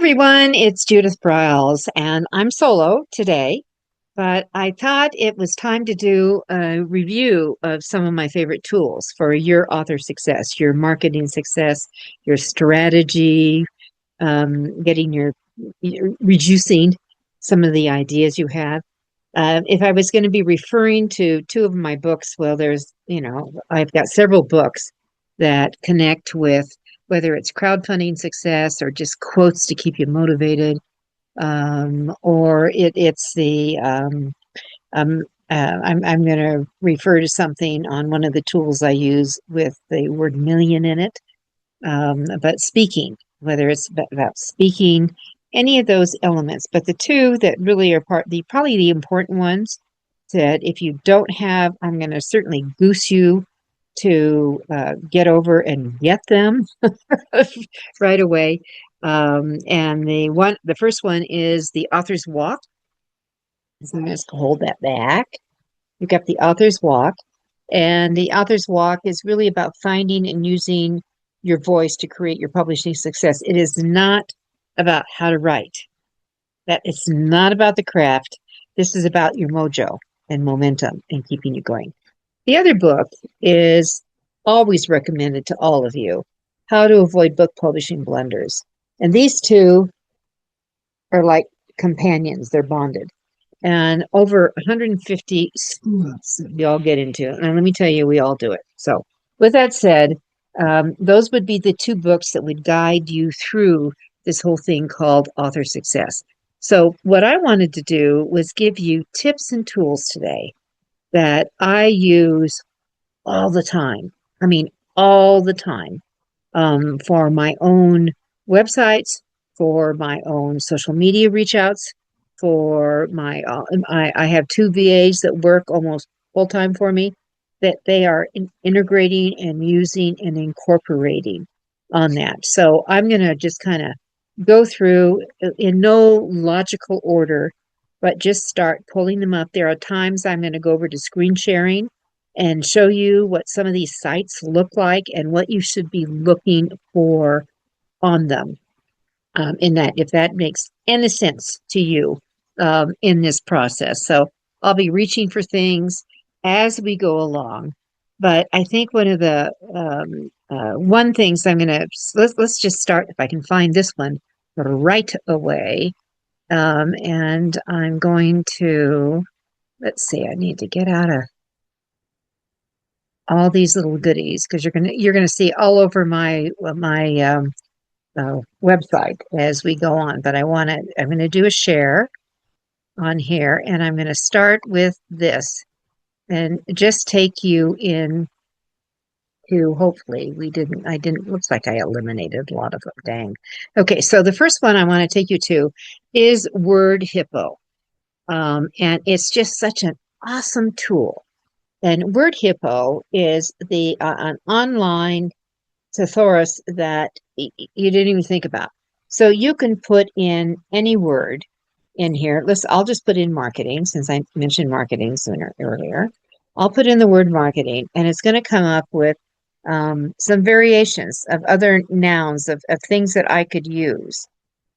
everyone, it's Judith Briles, and I'm solo today, but I thought it was time to do a review of some of my favorite tools for your author success, your marketing success, your strategy, getting reducing some of the ideas you have. If I was going to be referring to two of my books, well, I've got several books that connect with whether it's crowdfunding success or just quotes to keep you motivated, or it's the I'm going to refer to something on one of the tools I use with the word million in it, but speaking, whether it's about speaking, any of those elements. But the two that really are probably the important ones that if you don't have, I'm going to certainly goose you to get over and get them right away. And the first one is the author's walk. So I'm just hold that back. You've got the author's walk, and the author's walk is really about finding and using your voice to create your publishing success. It is not about how to write. That it's not about the craft. This is about your mojo and momentum and keeping you going. The other book is always recommended to all of you, How to Avoid Book Publishing Blunders. And these two are like companions. They're bonded. And over 150 schools we all get into. And let me tell you, we all do it. So with that said, those would be the two books that would guide you through this whole thing called author success. So what I wanted to do was give you tips and tools today that I use all the time. I mean, all the time, for my own websites, for my own social media reach outs, for I have two VAs that work almost full time for me, that they are integrating and using and incorporating on that. So I'm going to just kind of go through in no logical order, but just start pulling them up. There are times I'm going to go over to screen sharing and show you what some of these sites look like and what you should be looking for on them. In that, if that makes any sense to you in this process. So I'll be reaching for things as we go along. But I think one of the one things let's just start, if I can find this one right away. And I'm going to, let's see, I need to get out of all these little goodies because you're gonna see all over my website as we go on. But I'm going to do a share on here, and I'm going to start with this and just take you in to, hopefully looks like I eliminated a lot of them. Dang. Okay, so the first one I want to take you to is WordHippo. And it's just such an awesome tool. And WordHippo is an online thesaurus that you didn't even think about. So you can put in any word in here. I'll just put in marketing, since I mentioned marketing earlier. I'll put in the word marketing, and it's going to come up with some variations of other nouns of things that I could use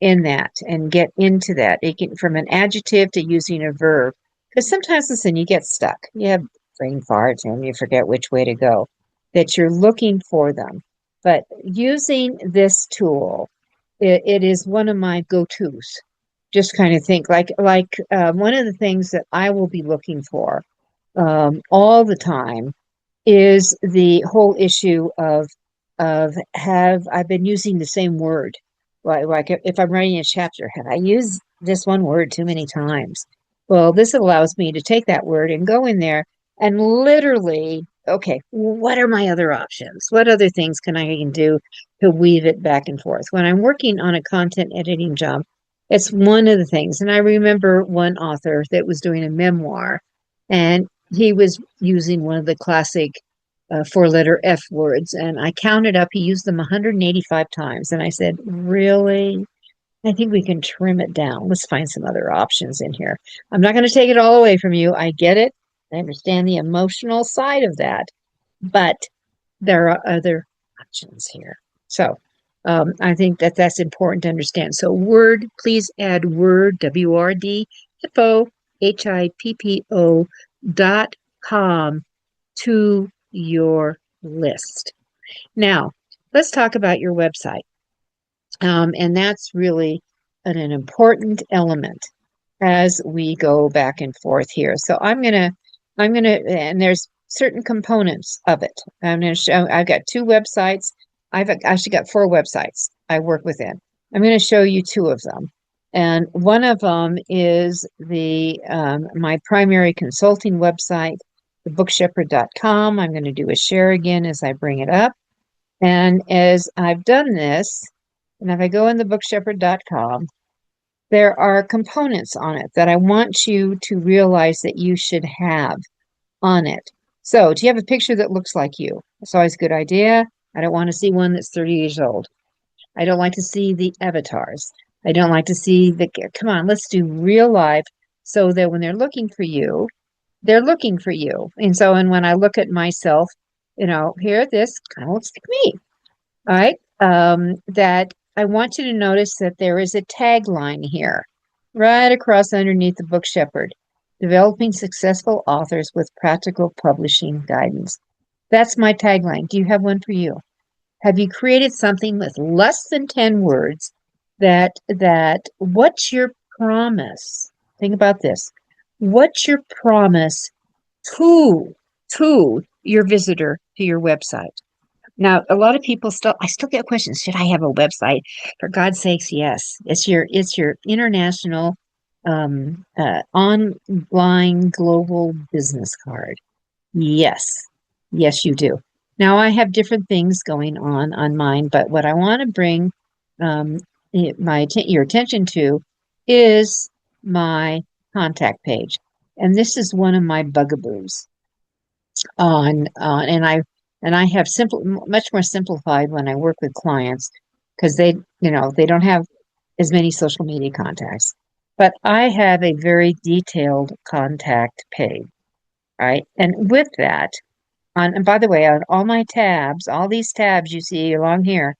in that and get into that. It can, from an adjective to using a verb. Because sometimes, listen, you get stuck. You have brain farts and you forget which way to go, that you're looking for them. But using this tool, it is one of my go-tos. Just kind of think like one of the things that I will be looking for all the time is the whole issue of have I been using the same word? Like if I'm writing a chapter, have I used this one word too many times? Well, this allows me to take that word and go in there and literally, okay, what are my other options? What other things can I do to weave it back and forth? When I'm working on a content editing job, it's one of the things. And I remember one author that was doing a memoir, and he was using one of the classic four-letter F words. And I counted up, he used them 185 times. And I said, really? I think we can trim it down. Let's find some other options in here. I'm not going to take it all away from you. I get it. I understand the emotional side of that, but there are other options here. So I think that that's important to understand. So Word, please add Word, W-R-D, Hippo, Hippo .com to your list. Now, let's talk about your website. And that's really an important element as we go back and forth here. So and there's certain components of it. I'm going to show, I've got two websites. I've actually got 4 websites I work within. I'm going to show you 2 of them. And one of them is my primary consulting website, thebookshepherd.com. I'm going to do a share again as I bring it up. And as I've done this, and if I go in the bookshepherd.com, there are components on it that I want you to realize that you should have on it. So, do you have a picture that looks like you? It's always a good idea. I don't want to see one that's 30 years old. I don't like to see the avatars. I don't like to see come on, let's do real life so that when they're looking for you, they're looking for you. And when I look at myself, here, this kind of looks like me. All right. That I want you to notice that there is a tagline here, right across underneath the Book Shepherd, developing successful authors with practical publishing guidance. That's my tagline. Do you have one for you? Have you created something with less than 10 words that what's your promise? Think about this. What's your promise to your visitor to your website? Now, a lot of people I still get questions. Should I have a website? For God's sakes, yes. It's your international online global business card. Yes. Yes, you do. Now, I have different things going on mine, but what I want to bring your attention to is my contact page. And this is one of my bugaboos and I have much more simplified when I work with clients because they don't have as many social media contacts. But I have a very detailed contact page, right? And with that, and by the way, on all my tabs, all these tabs you see along here,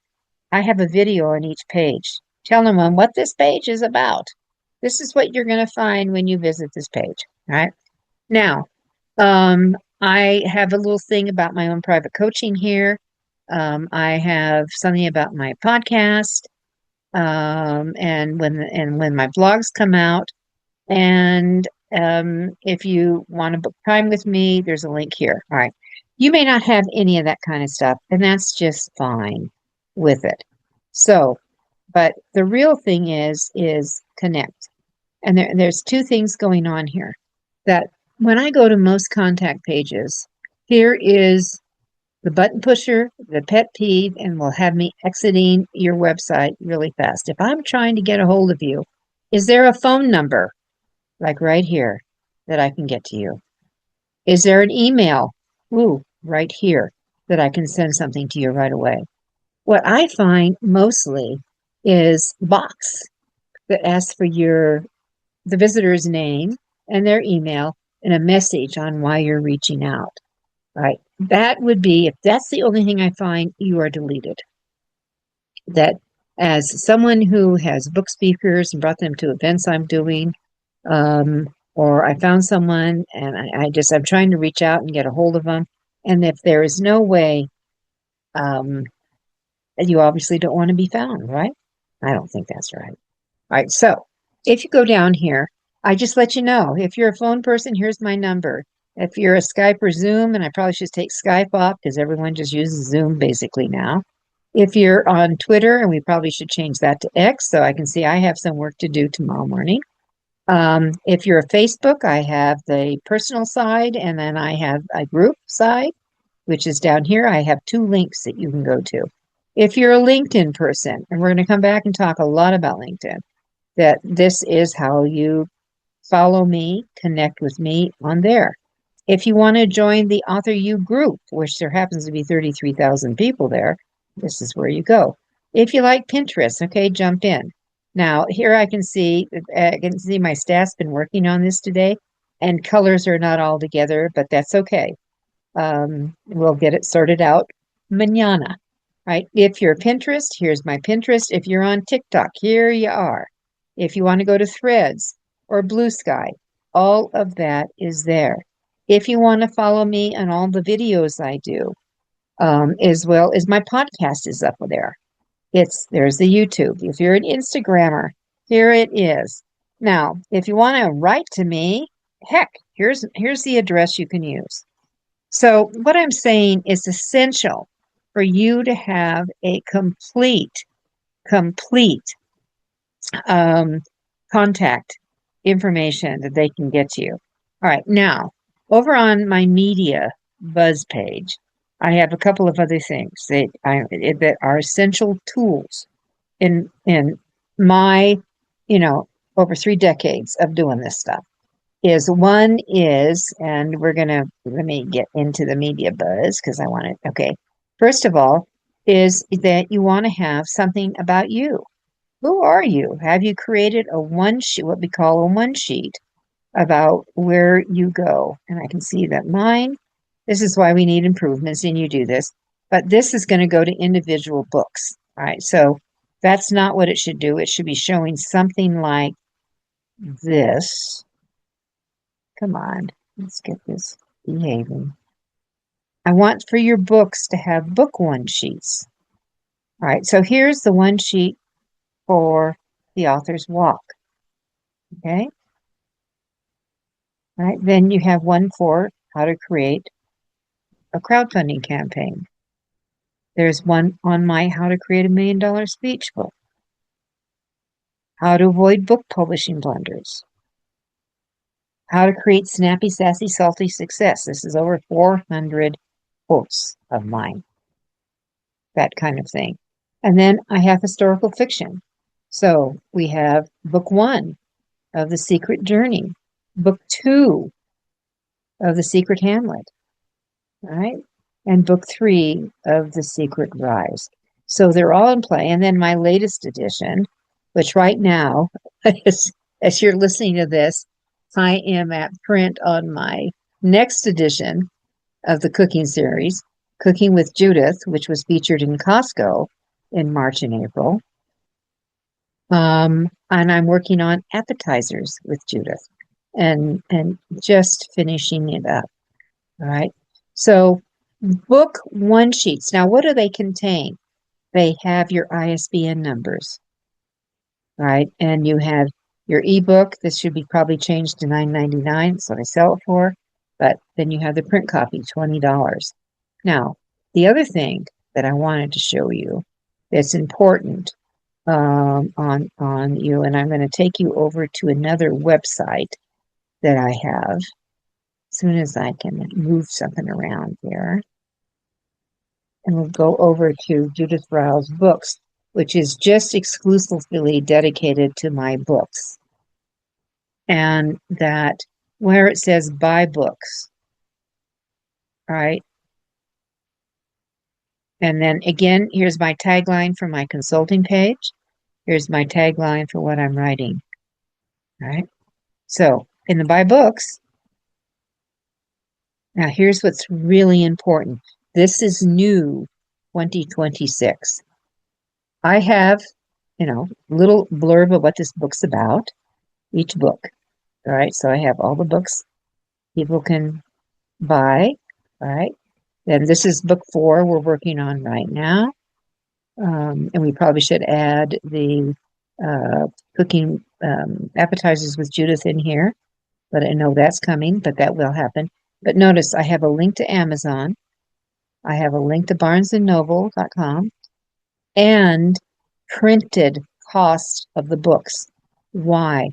I have a video on each page telling them what this page is about. This is what you're going to find when you visit this page, right? Now, I have a little thing about my own private coaching here. I have something about my podcast, and when my blogs come out. And if you want to book time with me, there's a link here. All right. You may not have any of that kind of stuff, and that's just fine with it. So, but the real thing is connect. And there's 2 things going on here. That when I go to most contact pages, here is the button pusher, the pet peeve, and will have me exiting your website really fast. If I'm trying to get a hold of you, is there a phone number, like right here, that I can get to you? Is there an email? Ooh, right here, that I can send something to you right away. What I find mostly is a box that asks for the visitor's name and their email and a message on why you're reaching out, right? That would be, if that's the only thing I find, you are deleted. That as someone who has book speakers and brought them to events I'm doing, or I found someone and I'm trying to reach out and get a hold of them. And if there is no way, you obviously don't want to be found, right? I don't think that's right. All right. So if you go down here, I just let you know, if you're a phone person, here's my number. If you're a Skype or Zoom, and I probably should take Skype off because everyone just uses Zoom basically now. If you're on Twitter, and we probably should change that to X so I can see I have some work to do tomorrow morning. If you're a Facebook, I have the personal side, and then I have a group side, which is down here. I have 2 links that you can go to. If you're a LinkedIn person, and we're going to come back and talk a lot about LinkedIn, that this is how you follow me, connect with me on there. If you want to join the Author U group, which there happens to be 33,000 people there, this is where you go. If you like Pinterest, okay, jump in. Now, here I can see my staff's been working on this today, and colors are not all together, but that's okay. We'll get it sorted out mañana. right? If you're Pinterest, here's my Pinterest. If you're on TikTok, here you are. If you want to go to Threads or Blue Sky, all of that is there. If you want to follow me on all the videos I do, as well as my podcast is up there. There's the YouTube. If you're an Instagrammer, here it is. Now, if you want to write to me, heck, here's the address you can use. So what I'm saying is essential for you to have a complete contact information that they can get to you. All right, now over on my media buzz page, I have a couple of other things that are essential tools in my, over 3 decades of doing this stuff. And let me get into the media buzz because I want it. Okay, first of all, is that you want to have something about you. Who are you? Have you created what we call a one sheet about where you go? And I can see that this is why we need improvements, and you do this, but this is going to go to individual books. All right, so that's not what it should do. It should be showing something like this. Come on, let's get this behaving. I want for your books to have book one sheets. All right, so here's the one sheet for the author's walk. Okay. All right, then you have one for how to create a crowdfunding campaign. There's one on my how to create $1 million speech book. How to avoid book publishing blunders. How to create snappy, sassy, salty success. This is over 400 quotes of mine. That kind of thing. And then I have historical fiction. So we have book 1 of The Secret Journey, book 2 of The Secret Hamlet, all right, and book 3 of The Secret Rise. So they're all in play. And then my latest edition, which right now, as you're listening to this, I am at print on my next edition of the cooking series, Cooking with Judith, which was featured in Costco in March and April. And I'm working on appetizers with Judith and just finishing it up. All right. So book one sheets. Now, what do they contain? They have your ISBN numbers, right? And you have your ebook. This should be probably changed to $9.99. That's what I sell it for. But then you have the print copy, $20. Now, the other thing that I wanted to show you that's important on you, and I'm going to take you over to another website that I have as soon as I can move something around here. And we'll go over to Judith Briles Books, which is just exclusively dedicated to my books. And that where it says buy books, all right? And then again, here's my tagline for my consulting page. Here's my tagline for what I'm writing, all right? So in the buy books, now here's what's really important. This is new 2026. I have, little blurb of what this book's about, each book. All right, so I have all the books people can buy. All right, then this is book 4 we're working on right now. And we probably should add the cooking appetizers with Judith in here. But I know that's coming, but that will happen. But notice I have a link to Amazon. I have a link to barnesandnoble.com and printed cost of the books. Why?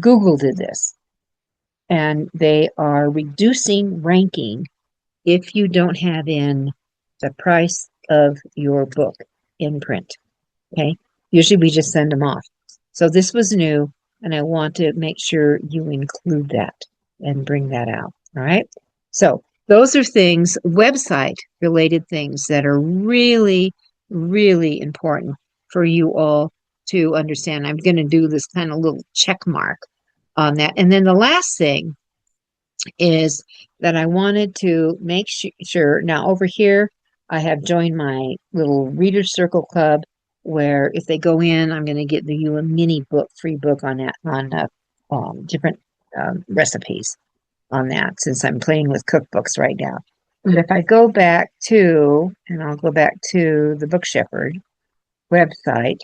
Google did this. And they are reducing ranking if you don't have in the price of your book in print. Okay? Usually we just send them off. So this was new, and I want to make sure you include that and bring that out. All right? So those are things, website-related things that are really, really important for you all to understand. I'm going to do this kind of little check mark on that. And then the last thing is that I wanted to make sure, now over here, I have joined my little reader circle club where if they go in, I'm going to get you a mini book, free book on that, on different recipes on that, since I'm playing with cookbooks right now. But if I go back to, and I'll go back to the Book Shepherd website,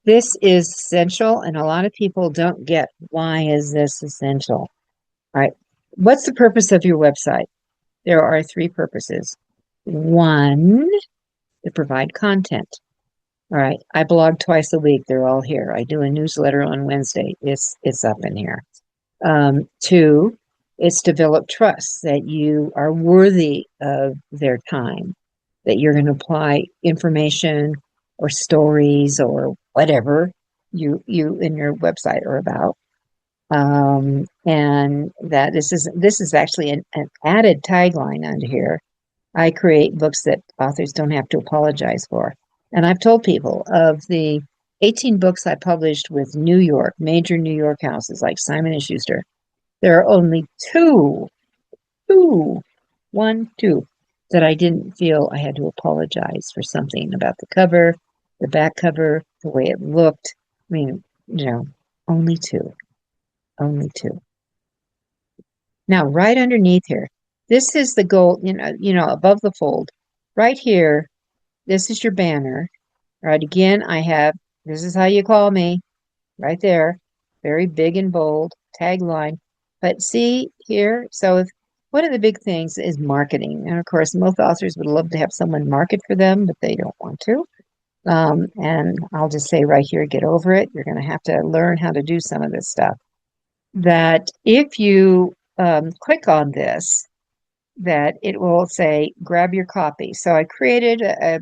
this is essential, and a lot of people don't get why is this essential. All right. What's the purpose of your website? There are three purposes. One, to provide content. All right. I blog twice a week. They're all here. I do a newsletter on Wednesday. It's up in here. Two, it's develop trust that you are worthy of their time, that you're going to apply information or stories or whatever you in your website are about. And that this is actually an added tagline under here. I create books that authors don't have to apologize for. And I've told people of the 18 books I published with major New York houses like Simon & Schuster, there are only two, that I didn't feel I had to apologize for something about the cover, the back cover, the way it looked. I mean, only two. Only two. Now, right underneath here, this is the goal, above the fold. Right here, this is your banner. Right, again, this is how you call me, right there, very big and bold, tagline. But see here, so one of the big things is marketing. And of course, most authors would love to have someone market for them, but they don't want to. And I'll just say right here, get over it. You're going to have to learn how to do some of this stuff. That if you click on this, that it will say, grab your copy. So I created a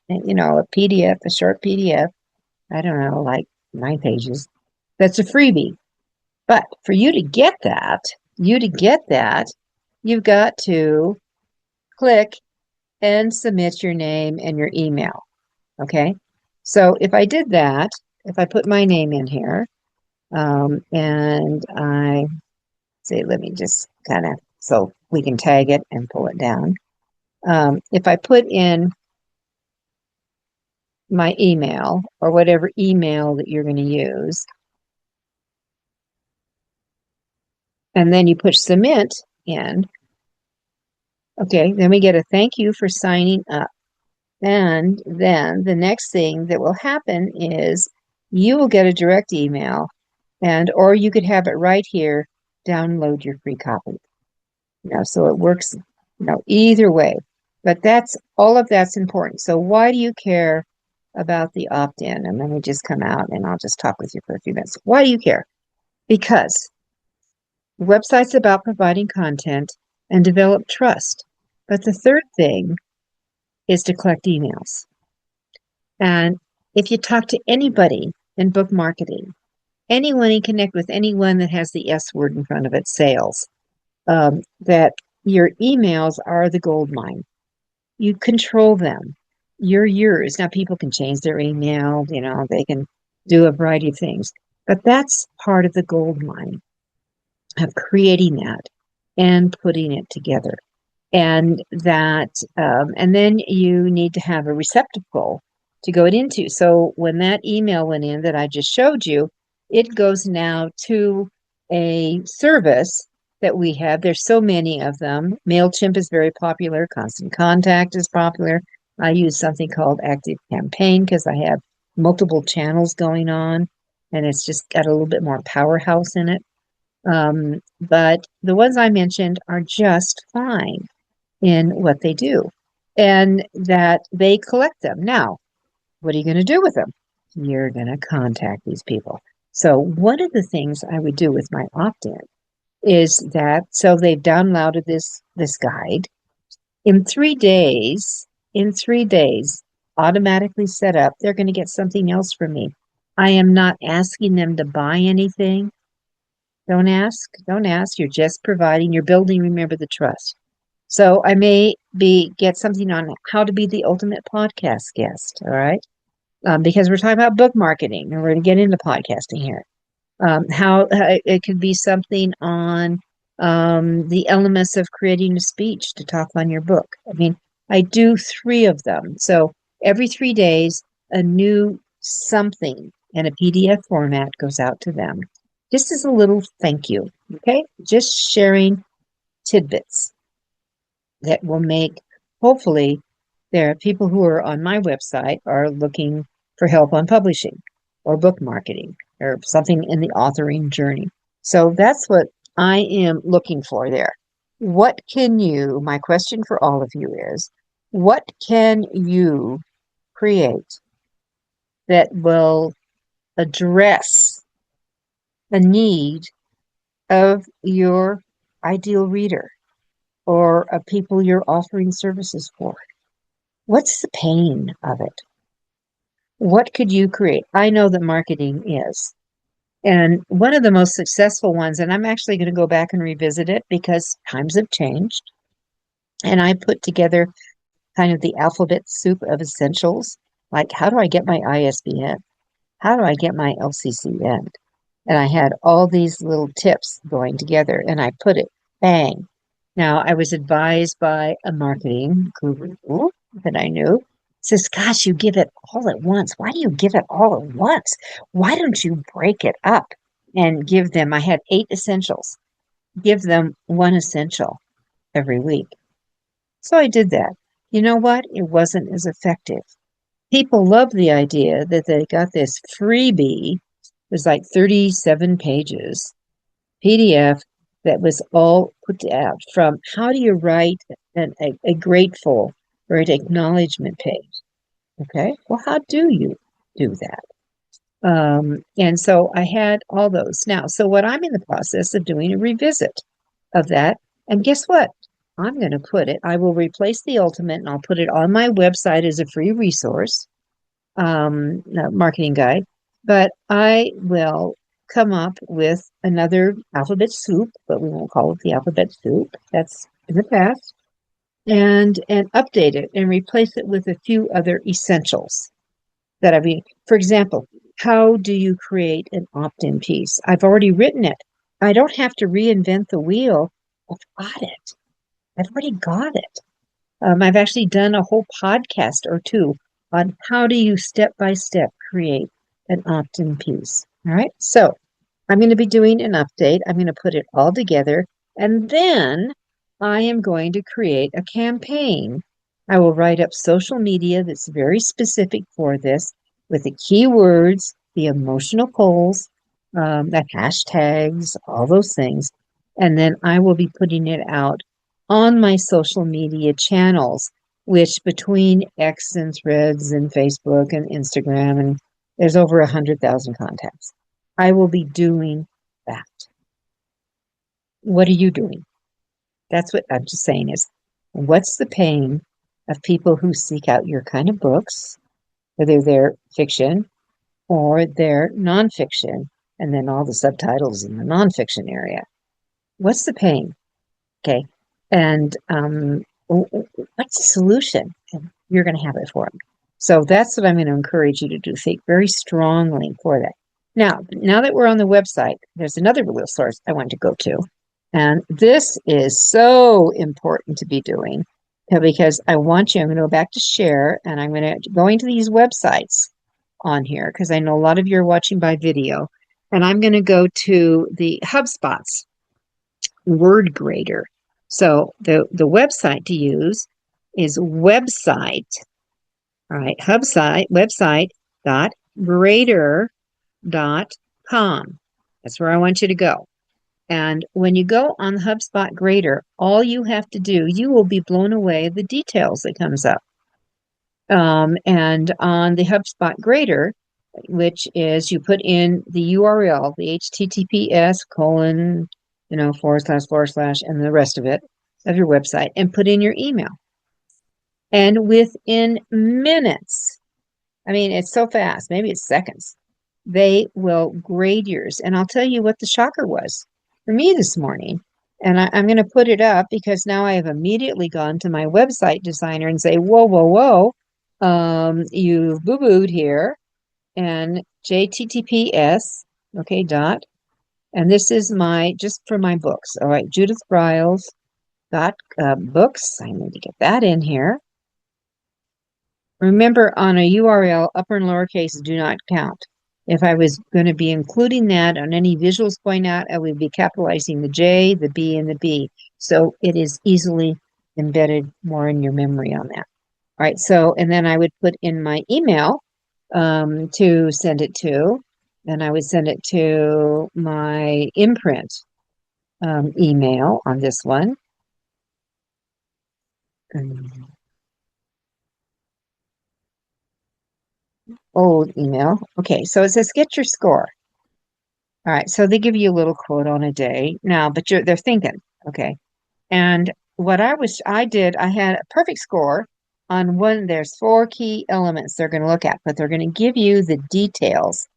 PDF, a short PDF, I don't know, like 9 pages. That's a freebie. But for you to get that, you've got to click and submit your name and your email. Okay. So if I did that, if I put my name in here, and I say, let me just kind of, so we can tag it and pull it down. If I put in my email or whatever email that you're going to use, and then you push submit in, okay, then we get a thank you for signing up. And then the next thing that will happen is you will get a direct email, or you could have it right here, download your free copy. So it works, either way. But all of that's important. So why do you care about the opt-in? And let me just come out and I'll just talk with you for a few minutes. Why do you care? Because the website's about providing content and develop trust. But the third thing is to collect emails. And if you talk to anybody in book marketing, anyone you connect with, anyone that has the S word in front of it, sales, that your emails are the gold mine. You control them. You're yours. Now, people can change their email, they can do a variety of things, but that's part of the gold mine of creating that and putting it together. And and then you need to have a receptacle to go into. So when that email went in that I just showed you, it goes now to a service that we have. There's so many of them. MailChimp is very popular. Constant Contact is popular. I use something called Active Campaign because I have multiple channels going on, and it's just got a little bit more powerhouse in it. But the ones I mentioned are just fine in what they do, and that they collect them. Now, what are you going to do with them? You're going to contact these people. So one of the things I would do with my opt-in is that, so they've downloaded this guide. In 3 days, automatically set up, they're going to get something else from me. I am not asking them to buy anything. Don't ask. You're just providing, you're building, remember, the trust. So I may get something on how to be the ultimate podcast guest, all right? Because we're talking about book marketing, and we're going to get into podcasting here. How it could be something on the elements of creating a speech to talk on your book. I mean, I do 3 of them. So every 3 days, a new something in a PDF format goes out to them. Just as a little thank you, okay? Just sharing tidbits that will make, hopefully, there are people who are on my website are looking for help on publishing or book marketing or something in the authoring journey. So that's what I am looking for there. What can you, my question for all of you is, what can you create that will address the need of your ideal reader or of people you're offering services for? What's the pain of it? What could you create? I know that marketing is. And one of the most successful ones, and I'm actually going to go back and revisit it because times have changed. And I put together kind of the alphabet soup of essentials. Like, how do I get my ISBN? How do I get my LCCN? And I had all these little tips going together and I put it, bang. Now, I was advised by a marketing guru that I knew. Says, gosh, you give it all at once. Why do you give it all at once? Why don't you break it up and give them? I had 8 essentials. Give them 1 essential every week. So I did that. You know what? It wasn't as effective. People love the idea that they got this freebie. It was like 37 pages PDF that was all put out from how do you write a grateful or an acknowledgement page. Okay, well, how do you do that? And so I had all those. Now, so what I'm in the process of doing a revisit of that. And guess what? I'm going to put it, I will replace the Ultimate and I'll put it on my website as a free resource, marketing guide. But I will come up with another alphabet soup, but we won't call it the alphabet soup. That's in the past. And update it and replace it with a few other essentials that I've been, for example, how do you create an opt-in piece? I've already written it. I don't have to reinvent the wheel. I've got it. I've already got it. I've actually done a whole podcast or 2 on how do you step by step create an opt-in piece. All right. So I'm going to be doing an update. I'm going to put it all together and then I am going to create a campaign. I will write up social media that's very specific for this with the keywords, the emotional polls, the hashtags, all those things. And then I will be putting it out on my social media channels, which between X and Threads and Facebook and Instagram, and there's over 100,000 contacts. I will be doing that. What are you doing? That's what I'm just saying is, what's the pain of people who seek out your kind of books, whether they're fiction or they're nonfiction, and then all the subtitles in the nonfiction area? What's the pain? Okay. And what's the solution? And you're going to have it for them. So that's what I'm going to encourage you to do. Think very strongly for that. Now that we're on the website, there's another little source I want to go to. And this is so important to be doing because I want you, I'm going to go back to share and I'm going to go into these websites on here because I know a lot of you are watching by video. And I'm going to go to the HubSpot's word grader. So the website to use is website, all right, website.grader.com. That's where I want you to go. And when you go on the HubSpot grader, all you have to do, you will be blown away the details that comes up. And on the HubSpot grader, which is you put in the URL, the https:// and the rest of it, of your website, and put in your email. And within minutes, I mean, it's so fast, maybe it's seconds, they will grade yours. And I'll tell you what the shocker was for me this morning. And I'm going to put it up because now I have immediately gone to my website designer and say, whoa, you've boo-booed here. And JTTPS, okay, dot. And this is just for my books. All right, Judith Briles books. I need to get that in here. Remember, on a URL, upper and lowercase do not count. If I was going to be including that on any visuals going out, I would be capitalizing the J, the B, and the B. So it is easily embedded more in your memory on that. All right, so, and then I would put in my email to send it to, and I would send it to my imprint email on this one. Old email. Okay, so it says get your score. All right, so they give you a little quote on a day now, but they're thinking, okay. And what I had a perfect score on one. There's 4 key elements they're going to look at, but they're going to give you the details.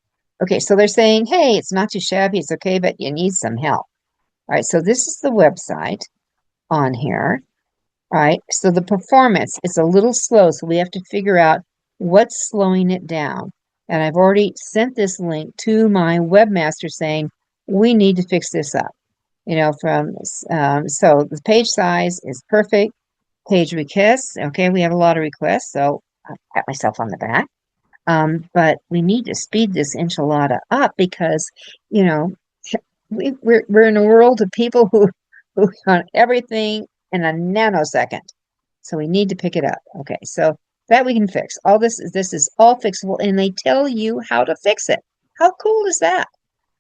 Okay, so they're saying, hey, it's not too shabby, it's okay, but you need some help. All right, so this is the website on here. All right, so the performance is a little slow, so we have to figure out what's slowing it down. And I've already sent this link to my webmaster saying, we need to fix this up. You know, so the page size is perfect. Page requests, okay, we have a lot of requests, so I'll pat myself on the back. But we need to speed this enchilada up because, you know, we're in a world of people who want everything in a nanosecond. So we need to pick it up. Okay, so that we can fix. All this is all fixable, and they tell you how to fix it. How cool is that?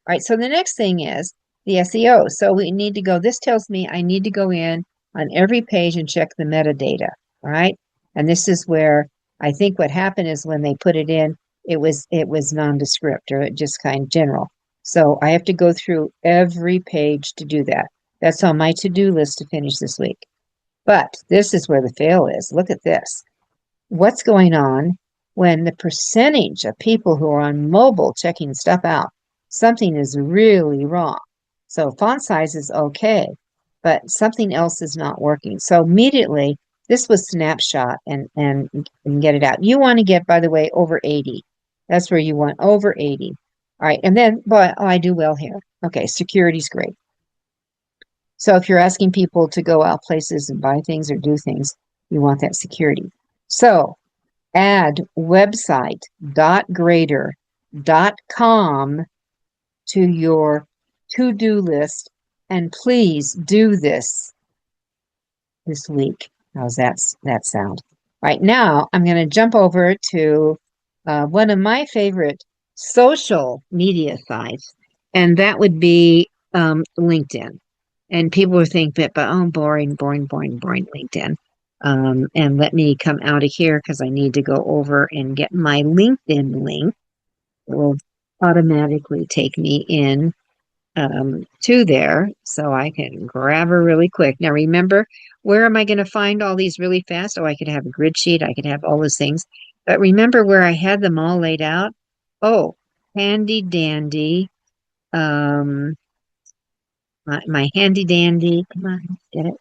All right, so the next thing is the SEO. So we need to go, this tells me I need to go in on every page and check the metadata. All right. And this is where I think what happened is when they put it in, it was nondescript, or just kind of general. So I have to go through every page to do that. That's on my to-do list to finish this week. But this is where the fail is. Look at this. What's going on when the percentage of people who are on mobile checking stuff out, something is really wrong. So font size is okay, but something else is not working. So immediately, this was snapshot and get it out. You want to get, by the way, over 80. That's where you want over 80. All right, and then, but oh, I do well here. Okay, security's great. So if you're asking people to go out places and buy things or do things, you want that security. So add website.grader.com to your to-do list, and please do this week. How's that sound? Right now, I'm going to jump over to one of my favorite social media sites, and that would be LinkedIn. And people would think that, but oh, boring, LinkedIn. And let me come out of here because I need to go over and get my LinkedIn link. It will automatically take me in to there, so I can grab her really quick. Now remember, where am I going to find all these really fast? Oh, I could have a grid sheet, I could have all those things. But remember where I had them all laid out? Oh, handy dandy. My handy dandy, come on, get it,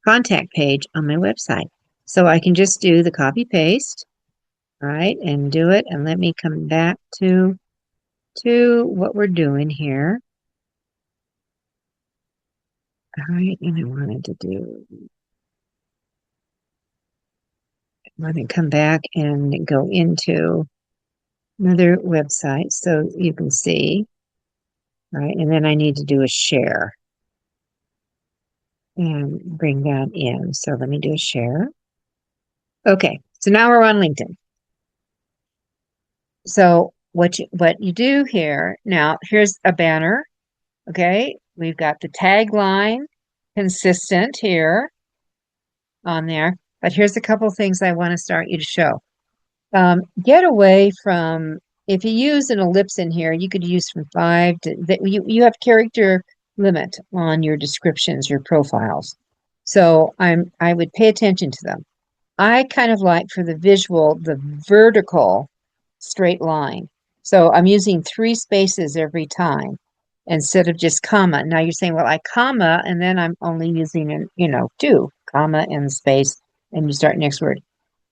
contact page on my website. So I can just do the copy paste, right, and do it. And let me come back to what we're doing here. All right, and I want to come back and go into another website so you can see. All right, and then I need to do a share and bring that in. So let me do a share. Okay, so now we're on LinkedIn. So what you do here, now here's a banner. Okay, we've got the tagline consistent here on there, but here's a couple things I want to start you to show. Get away from, if you use an ellipse in here, you could use from 5 to, you have character limit on your descriptions, your profiles. So I would pay attention to them. I kind of like for the visual, the vertical straight line. So I'm using 3 spaces every time instead of just comma. Now you're saying, well, I comma, and then I'm only using, 2, comma and space, and you start next word.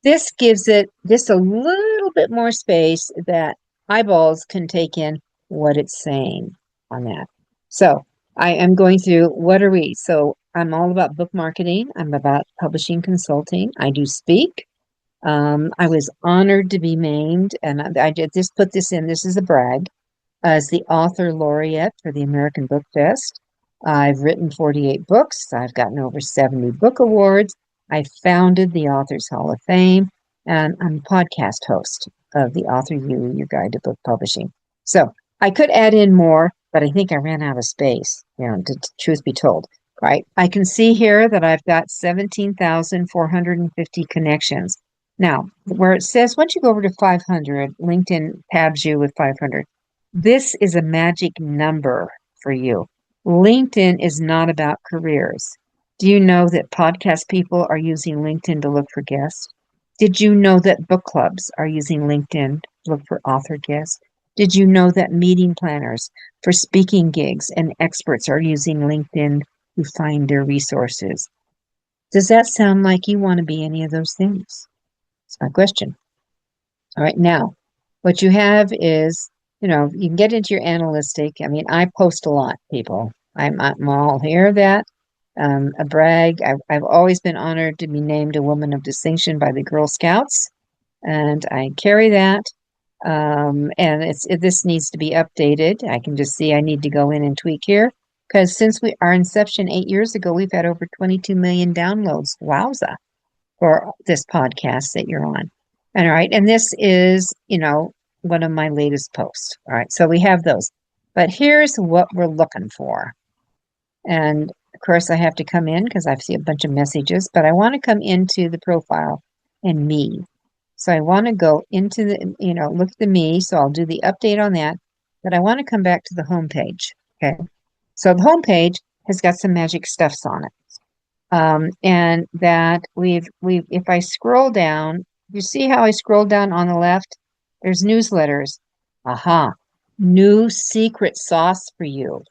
This gives it just a little bit more space that eyeballs can take in what it's saying on that. So I am going through, what are we? So I'm all about book marketing. I'm about publishing consulting. I do speak. I was honored to be named, and I did just put this in. This is a brag as the author laureate for the American Book Fest. I've written 48 books. I've gotten over 70 book awards. I founded the Authors Hall of Fame, and I'm a podcast host of the Author U, Your Guide to Book Publishing. So I could add in more, but I think I ran out of space, truth be told. Right. I can see here that I've got 17,450 connections. Now, where it says once you go over to 500, LinkedIn tabs you with 500. This is a magic number for you. LinkedIn is not about careers. Do you know that podcast people are using LinkedIn to look for guests? Did you know that book clubs are using LinkedIn to look for author guests? Did you know that meeting planners for speaking gigs and experts are using LinkedIn to find their resources? Does that sound like you want to be any of those things? That's my question. All right, now, what you have is, you can get into your analytic. I mean, I post a lot, people. I'm all here that. A brag. I've always been honored to be named a woman of distinction by the Girl Scouts, and I carry that. And this needs to be updated. I can just see I need to go in and tweak here because since our inception 8 years ago, we've had over 22 million downloads. Wowza, for this podcast that you're on. All right, and this is, one of my latest posts. All right, so we have those. But here's what we're looking for. And of course, I have to come in because I see a bunch of messages, but I want to come into the profile and me. So I want to go into look at the me. So I'll do the update on that, but I want to come back to the home page. Okay. So the home page has got some magic stuffs on it. And that if I scroll down, you see how I scroll down on the left? There's newsletters. Aha. New secret sauce for you.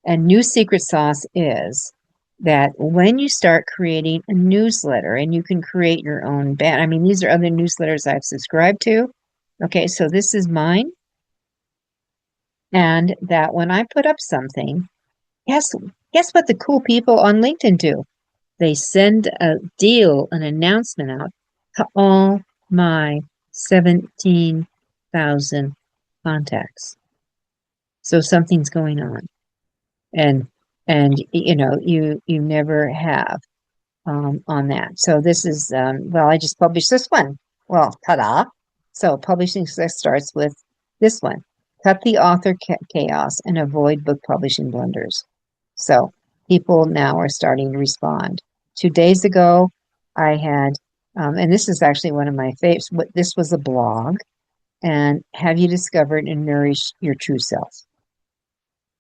And new secret sauce is that when you start creating a newsletter, and you can create your own I mean, these are other newsletters I've subscribed to. Okay, so this is mine. And that when I put up something, guess what the cool people on LinkedIn do? They send a deal, an announcement out to all my 17,000 contacts. So something's going on. And you never have on that. So this is, I just published this one. Well, ta-da. So publishing success starts with this one. Cut the author chaos and avoid book publishing blunders. So people now are starting to respond. 2 days ago, I had, and this is actually one of my favorites. This was a blog, and have you discovered and nourished your true self?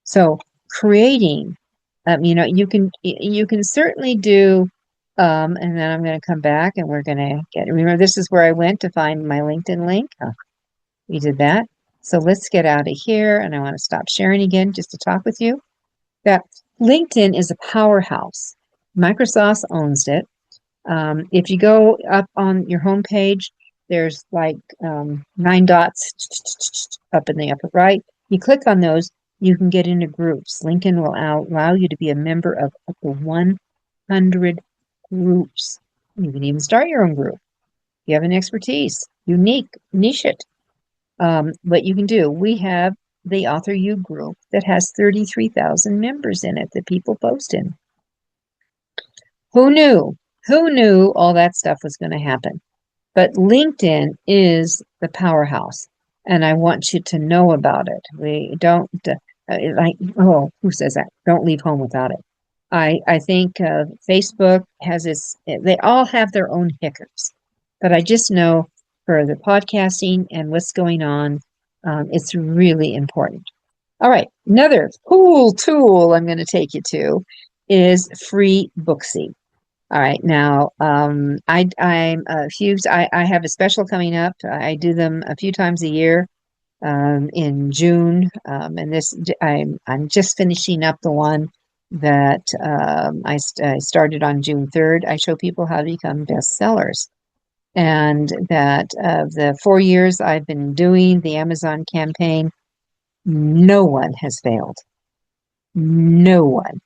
So creating, you can certainly do, and then I'm going to come back and we're going to remember this is where I went to find my LinkedIn link. We did that. So let's get out of here, and I want to stop sharing again just to talk with you. That LinkedIn is a powerhouse. Microsoft owns it. If you go up on your homepage, there's like 9 dots up in the upper right. You click on those, you can get into groups. LinkedIn will allow you to be a member of up to 100 groups. You can even start your own group. You have an expertise, niche it. What you can do, we have the Author U group that has 33,000 members in it that people post in. Who knew? Who knew all that stuff was going to happen? But LinkedIn is the powerhouse, and I want you to know about it. We don't who says that? Don't leave home without it. I think Facebook has they all have their own hiccups, but I just know for the podcasting and what's going on, it's really important. All right, another cool tool I'm going to take you to is FreeBooksy. All right, now I'm a huge. I have a special coming up. I do them a few times a year in June, and this I'm just finishing up the one that I started on June 3rd. I show people how to become bestsellers, and that the 4 years I've been doing the Amazon campaign, no one has failed. No one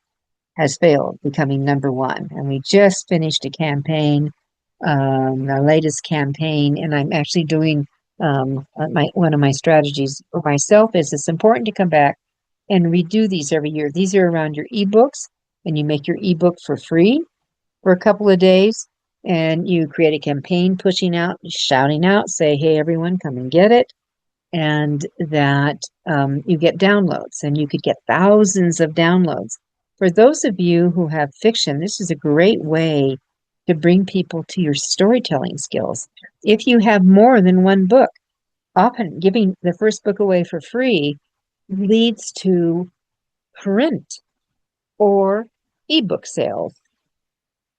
has failed becoming number one. And we just finished a campaign the latest campaign, and I'm actually doing one of my strategies for myself is it's important to come back and redo these every year. These are around your ebooks, and you make your ebook for free for a couple of days, and you create a campaign pushing out, shouting out, say, hey, everyone, come and get it. And that you get downloads, and you could get thousands of downloads. For those of you who have fiction, this is a great way to bring people to your storytelling skills. If you have more than one book, often giving the first book away for free leads to print or ebook sales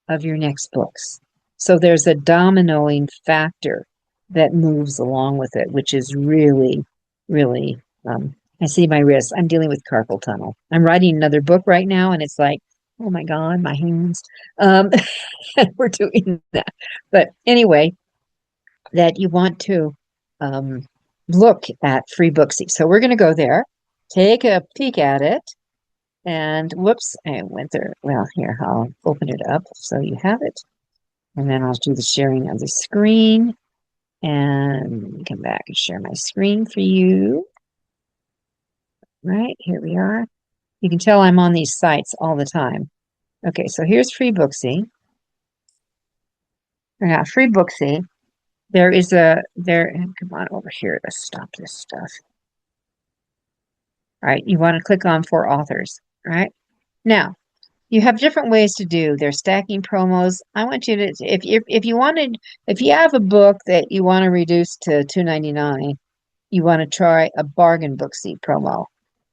of your next books. So there's a dominoing factor that moves along with it, which is really, really, I see my wrist. I'm dealing with carpal tunnel. I'm writing another book right now, and it's like, oh my God, my hands. We're doing that. But anyway, that you want to look at FreeBooksy. So we're going to go there, take a peek at it, and whoops, I went there. Well, here, I'll open it up so you have it. And then I'll do the sharing of the screen and come back and share my screen for you. Right, here we are. You can tell I'm on these sites all the time. Okay, so here's FreeBooksy. Now, FreeBooksy, come on over here. Let's stop this stuff. All right, you want to click on for authors, right? Now, you have different ways to do. They're stacking promos. I want you to, if you have a book that you want to reduce to $2.99, you want to try a bargain Booksy promo,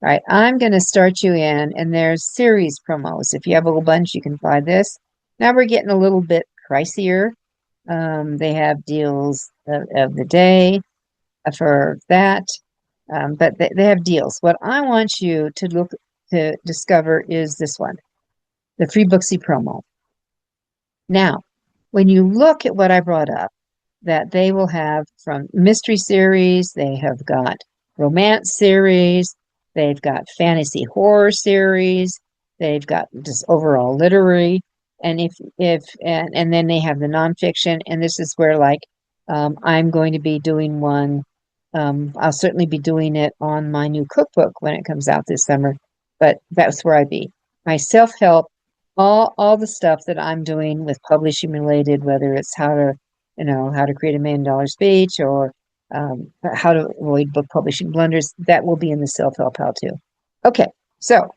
right? I'm going to start you in, and there's series promos. If you have a little bunch, you can buy this. Now we're getting a little bit pricier. They have deals of the day for that, but they have deals. What I want you to discover is this one, the FreeBooksy promo. Now, when you look at what I brought up, that they will have from mystery series, they have got romance series, they've got fantasy horror series, they've got just overall literary, and and then they have the nonfiction, and this is where like I'm going to be doing one. I'll certainly be doing it on my new cookbook when it comes out this summer, but that's where I be. My self-help, all the stuff that I'm doing with publishing related, whether it's how to create $1 million speech or how to avoid book publishing blunders, that will be in the self-help how-to. Okay, so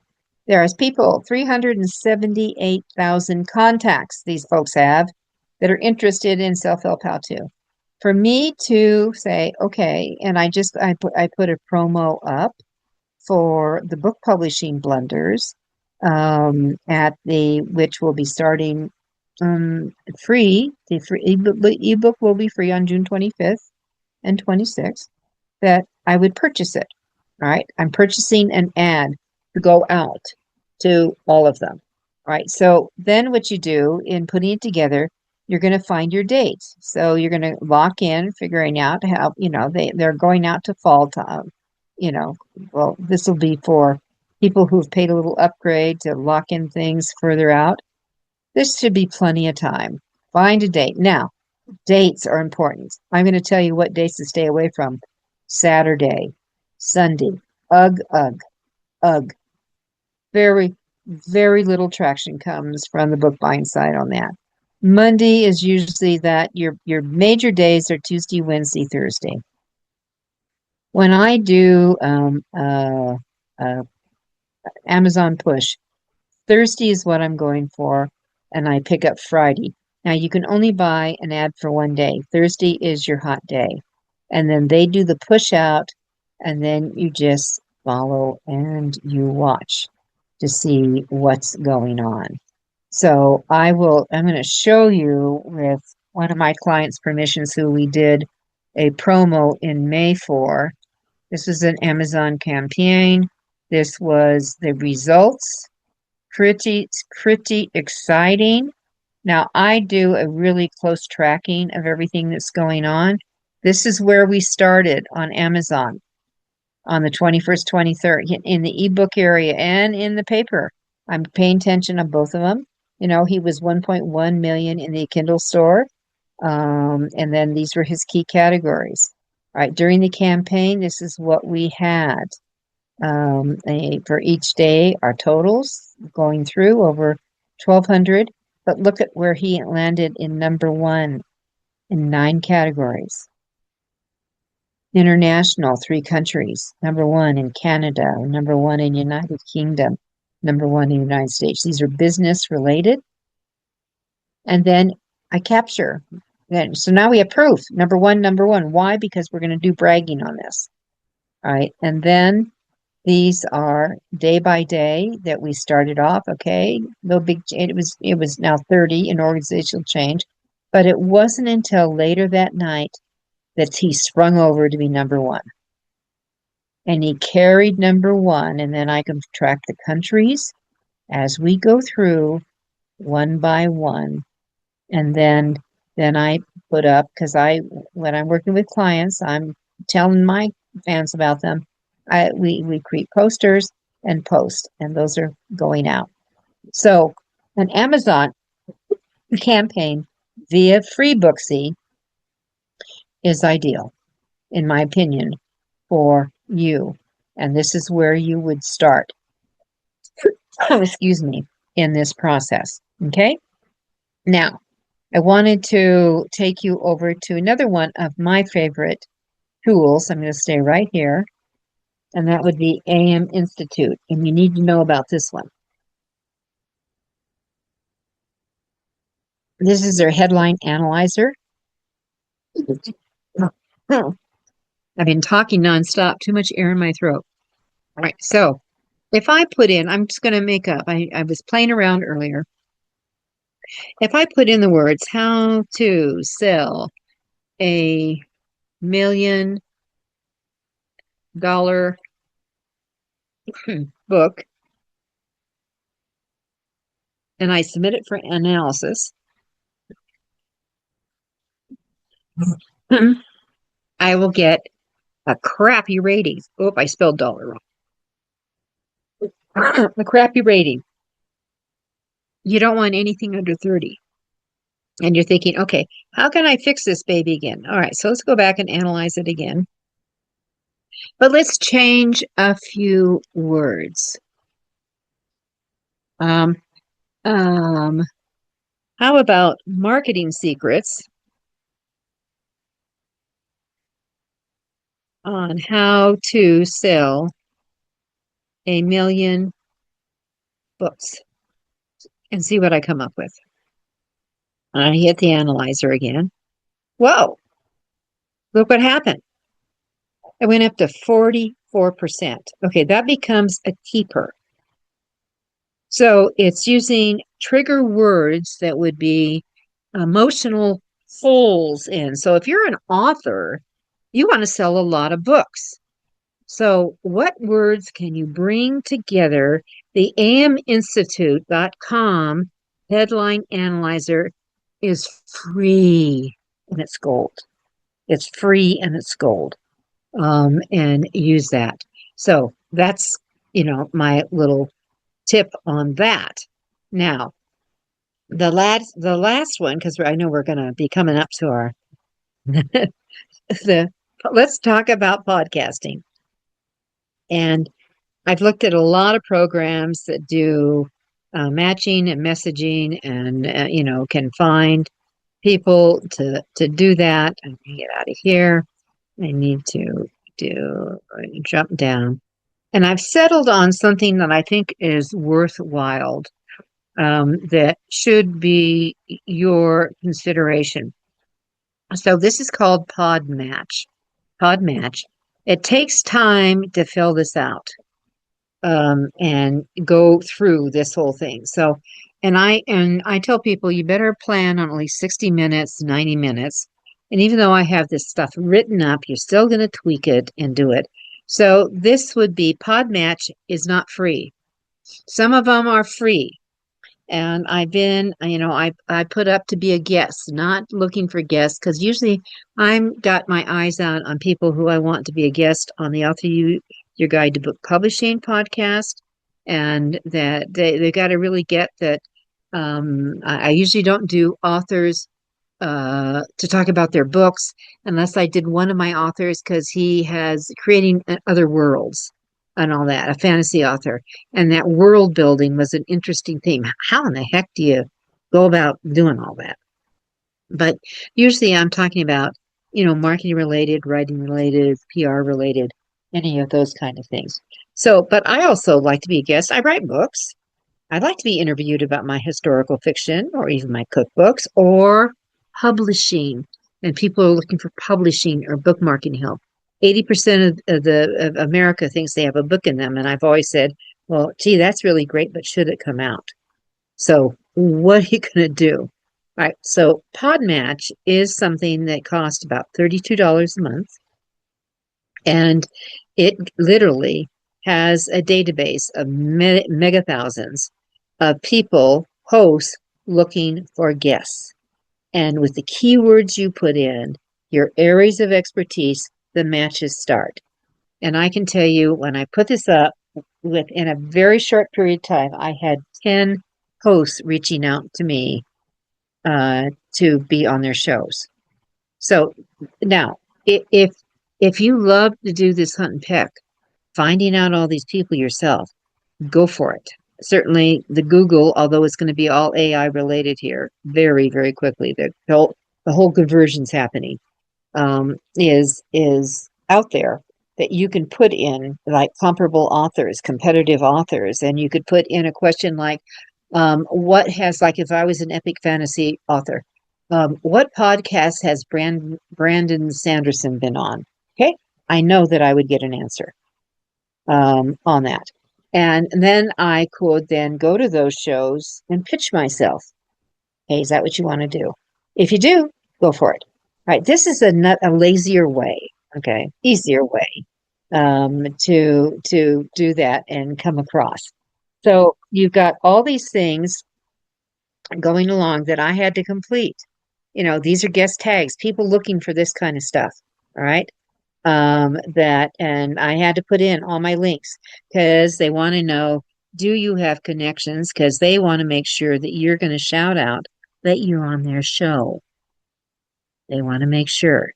there's people, 378,000 contacts these folks have that are interested in self-help how-to. For me to say, okay, and I put a promo up for the book publishing blunders which will be starting free. The free ebook will be free on June 25th and 26th. That I would purchase it. All right, I'm purchasing an ad to go out to all of them. All right, so then what you do in putting it together, you're going to find your dates. So you're going to lock in, figuring out how they're going out to fall time. Well, this will be for people who've paid a little upgrade to lock in things further out. This should be plenty of time. Find a date. Now, dates are important. I'm going to tell you what dates to stay away from. Saturday, Sunday, ugh, ugh, ugh. Very, very little traction comes from the book buying side on that. Monday is usually that your major days are Tuesday, Wednesday, Thursday. When I do Amazon push, Thursday is what I'm going for, and I pick up Friday. Now you can only buy an ad for one day. Thursday is your hot day. And then they do the push out, and then you just follow and you watch to see what's going on. So I'm going to show you with one of my clients' permissions who we did a promo in May for. This was an Amazon campaign. This was the results. Pretty exciting. Now, I do a really close tracking of everything that's going on. This is where we started on Amazon on the 21st, 23rd, in the ebook area and in the paper. I'm paying attention on both of them. He was 1.1 million in the Kindle store. And then these were his key categories. All right, during the campaign, this is what we had. For each day, our totals going through over 1,200. But look at where he landed in number one in 9 categories. International, 3 countries. Number one in Canada, number one in United Kingdom, number one in the United States. These are business related. And then I capture. So now we have proof. Number one. Why? Because we're going to do bragging on this. All right. And then these are day by day that we started off. Okay. No big change. It was now 30 in organizational change. But it wasn't until later that night that he sprung over to be number one. And he carried number one. And then I can track the countries as we go through one by one. And then I put up, because when I'm working with clients, I'm telling my fans about them. We create posters and post, and those are going out. So an Amazon campaign via FreeBooksy is ideal, in my opinion, for you. And this is where you would start, excuse me, in this process. Okay? Now, I wanted to take you over to another one of my favorite tools. I'm going to stay right here. And that would be AM Institute. And you need to know about this one. This is their headline analyzer. I've been talking nonstop, too much air in my throat. All right, so if I put in, I'm just going to make up, I was playing around earlier. If I put in the words, how to sell a $1 million book, and I submit it for analysis, I will get a crappy rating. Oh, I spelled dollar wrong. A crappy rating. You don't want anything under 30. And you're thinking, okay, how can I fix this baby again? All right, so let's go back and analyze it again. But let's change a few words. How about marketing secrets on how to sell a $1 million books, and see what I come up with. I hit the analyzer again. Whoa, look what happened. It went up to 44%. Okay, that becomes a keeper. So it's using trigger words that would be emotional holes in. So if you're an author, you want to sell a lot of books. So what words can you bring together? The aminstitute.com headline analyzer is free and it's gold. It's free and it's gold. And use that. So that's, my little tip on that. Now, the last one, because I know we're going to be coming up to our let's talk about podcasting. And I've looked at a lot of programs that do matching and messaging, and can find people to do that. I'm going to get out of here. I need to jump down. And I've settled on something that I think is worthwhile, that should be your consideration. So this is called Podmatch. Podmatch. It takes time to fill this out, and go through this whole thing. So, and I tell people you better plan on at least 60 minutes, 90 minutes. And even though I have this stuff written up, you're still going to tweak it and do it. So this would be, Podmatch is not free. Some of them are free. And I've been, I put up to be a guest, not looking for guests, because usually I'm got my eyes out on people who I want to be a guest on the Author Your Guide to Book Publishing podcast. And that they got to really get that. I usually don't do authors to talk about their books unless I did one of my authors because he has creating other worlds and all that, a fantasy author. And that world building was an interesting theme. How in the heck do you go about doing all that? But usually I'm talking about, marketing related, writing related, PR related, any of those kind of things. So, but I also like to be a guest. I write books. I'd like to be interviewed about my historical fiction or even my cookbooks or publishing. And people are looking for publishing or book marketing help. 80% of America thinks they have a book in them. And I've always said, well, gee, that's really great, but should it come out? So what are you going to do? All right. So Podmatch is something that costs about $32 a month. And it literally has a database of mega thousands of people, hosts, looking for guests. And with the keywords you put in, your areas of expertise, the matches start. And I can tell you, when I put this up, within a very short period of time, I had 10 hosts reaching out to me to be on their shows. So now, if you love to do this hunt and peck, finding out all these people yourself, go for it. Certainly the Google, although it's going to be all AI related here very, very quickly, the whole conversion's happening, is out there that you can put in like comparable authors, competitive authors, and you could put in a question like, like if I was an epic fantasy author, what podcast has Brandon Sanderson been on? Okay, I know that I would get an answer on that. And then I could then go to those shows and pitch myself. Hey, is that what you want to do? If you do, go for it. All right, this is a lazier way, okay, easier way to do that and come across. So you've got all these things going along that I had to complete. These are guest tags, people looking for this kind of stuff. All right. And I had to put in all my links because they want to know, do you have connections? Because they want to make sure that you're going to shout out that you're on their show. They want to make sure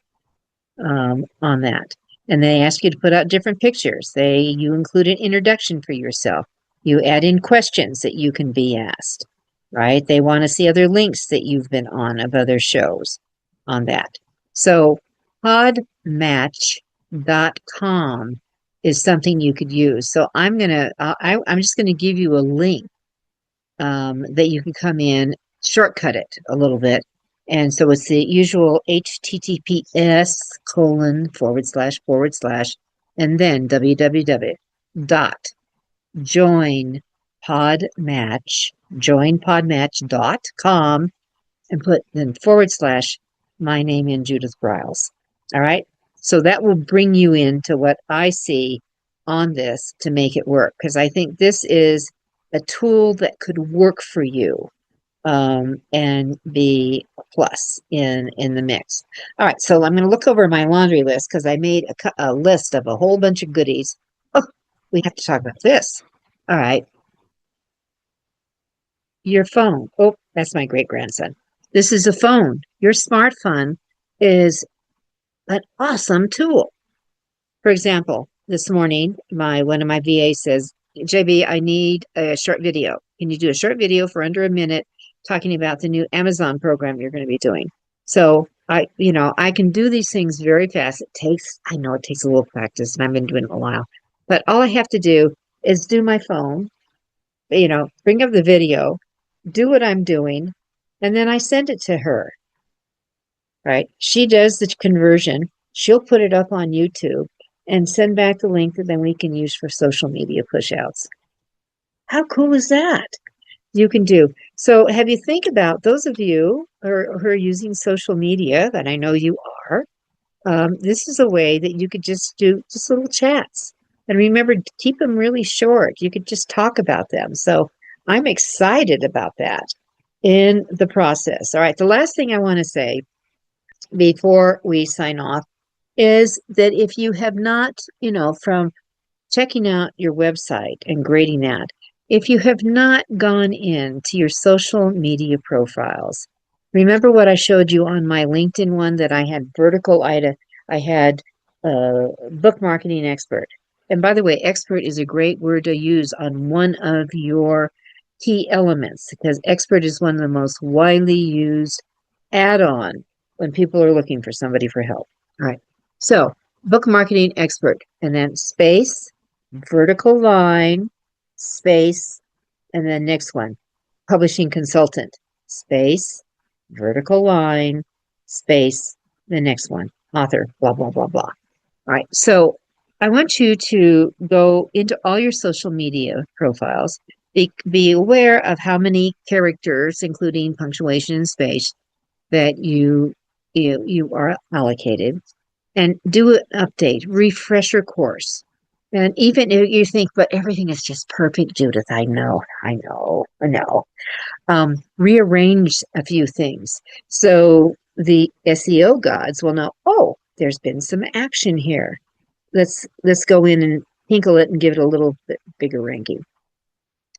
on that. And they ask you to put out different pictures. You include an introduction for yourself. You add in questions that you can be asked, right? They want to see other links that you've been on of other shows on that. So podmatch.com is something you could use. So I'm just gonna give you a link that you can come in, shortcut it a little bit. And so it's the usual https:// and then www.joinpodmatch.com and put then / my name in Judith Briles. All right. So that will bring you into what I see on this to make it work. Because I think this is a tool that could work for you and be a plus in the mix. All right. So I'm going to look over my laundry list because I made a list of a whole bunch of goodies. Oh, we have to talk about this. All right. Your phone. Oh, that's my great grandson. This is a phone. Your smartphone is an awesome tool. For example, this morning, one of my VAs says, JB, I need a short video. Can you do a short video for under a minute talking about the new Amazon program you're going to be doing? So I can do these things very fast. I know it takes a little practice, and I've been doing it a while, but all I have to do is do my phone, bring up the video, do what I'm doing, and then I send it to her. Right? She does the conversion. She'll put it up on YouTube and send back the link that then we can use for social media push outs. How cool is that? You can do. So have you think about those of you who are using social media, that I know you are, this is a way that you could just do just little chats. And remember, keep them really short. You could just talk about them. So I'm excited about that in the process. All right. The last thing I want to say before we sign off is that if you have not, from checking out your website and grading that, if you have not gone into your social media profiles Remember what I showed you on my LinkedIn one that I had vertical, I had book marketing expert. And by the way, expert is a great word to use on one of your key elements because expert is one of the most widely used add-on when people are looking for somebody for help. All right. So book marketing expert and then space, vertical line, space, and then next one, publishing consultant, space, vertical line, space, the next one, author, blah, blah, blah, blah. All right. So I want you to go into all your social media profiles. Be aware of how many characters, including punctuation and space, that you are allocated, and do an update, refresh your course. And even if you think, but everything is just perfect, Judith, I know, I know, I know. Rearrange a few things. So the SEO gods will know, oh, there's been some action here. Let's go in and tinkle it and give it a little bit bigger ranking.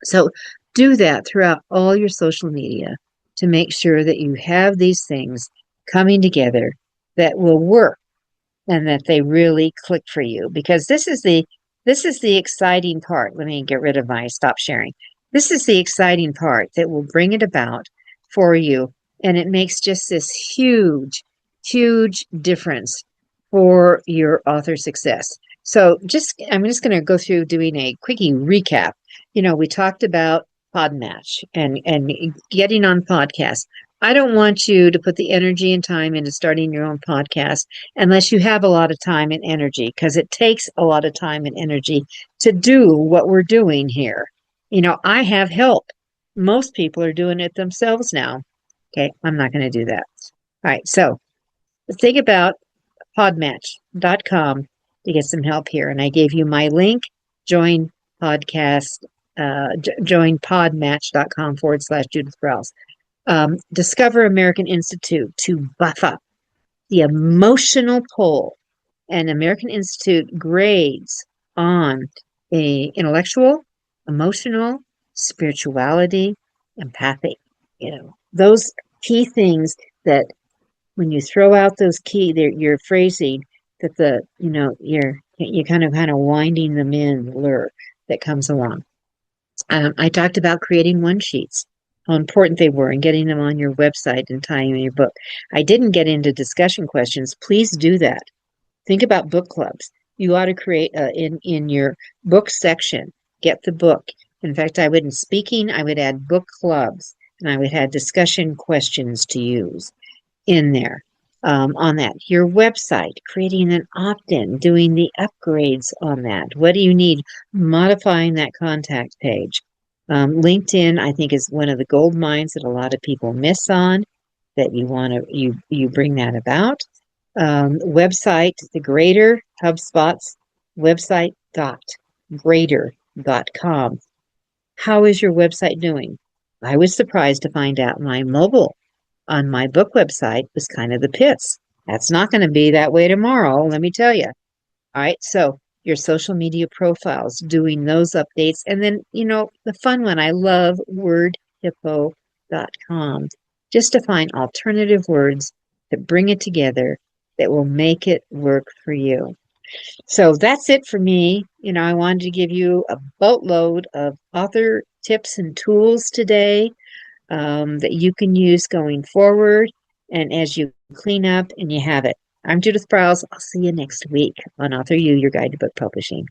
So do that throughout all your social media to make sure that you have these things coming together that will work and that they really click for you, because this is the exciting part. Let me get rid of my stop sharing. This is the exciting part that will bring it about for you, and it makes just this huge difference for your author success. So I'm just going to go through doing a quickie recap. We talked about Podmatch and getting on podcasts. I don't want you to put the energy and time into starting your own podcast unless you have a lot of time and energy, because it takes a lot of time and energy to do what we're doing here. I have help. Most people are doing it themselves now. Okay, I'm not going to do that. All right, so think about podmatch.com to get some help here. And I gave you my link, join podmatch.com/Judith Briles. Discover American Institute to buff up the emotional pull. And American Institute grades on intellectual, emotional, spirituality, empathic. Those key things that when you throw out those your phrasing, that you're kind of winding them in the lure that comes along. I talked about creating one sheets, how important they were, and getting them on your website and tying in your book. I didn't get into discussion questions. Please do that. Think about book clubs. You ought to create in your book section, get the book. In fact, I would add book clubs, and I would add discussion questions to use in there. On that, your website, creating an opt-in, doing the upgrades on that. What do you need? Modifying that contact page. LinkedIn, I think, is one of the gold mines that a lot of people miss on, that you bring that about. Website, the Greater HubSpot's website.greater.com. How is your website doing? I was surprised to find out my mobile on my book website was kind of the pits. That's not going to be that way tomorrow, let me tell you. All right, so your social media profiles, doing those updates. And then, the fun one, I love WordHippo.com, just to find alternative words that bring it together, that will make it work for you. So that's it for me. I wanted to give you a boatload of author tips and tools today that you can use going forward, and as you clean up and you have it. I'm Judith Briles. I'll see you next week on Author You, Your Guide to Book Publishing.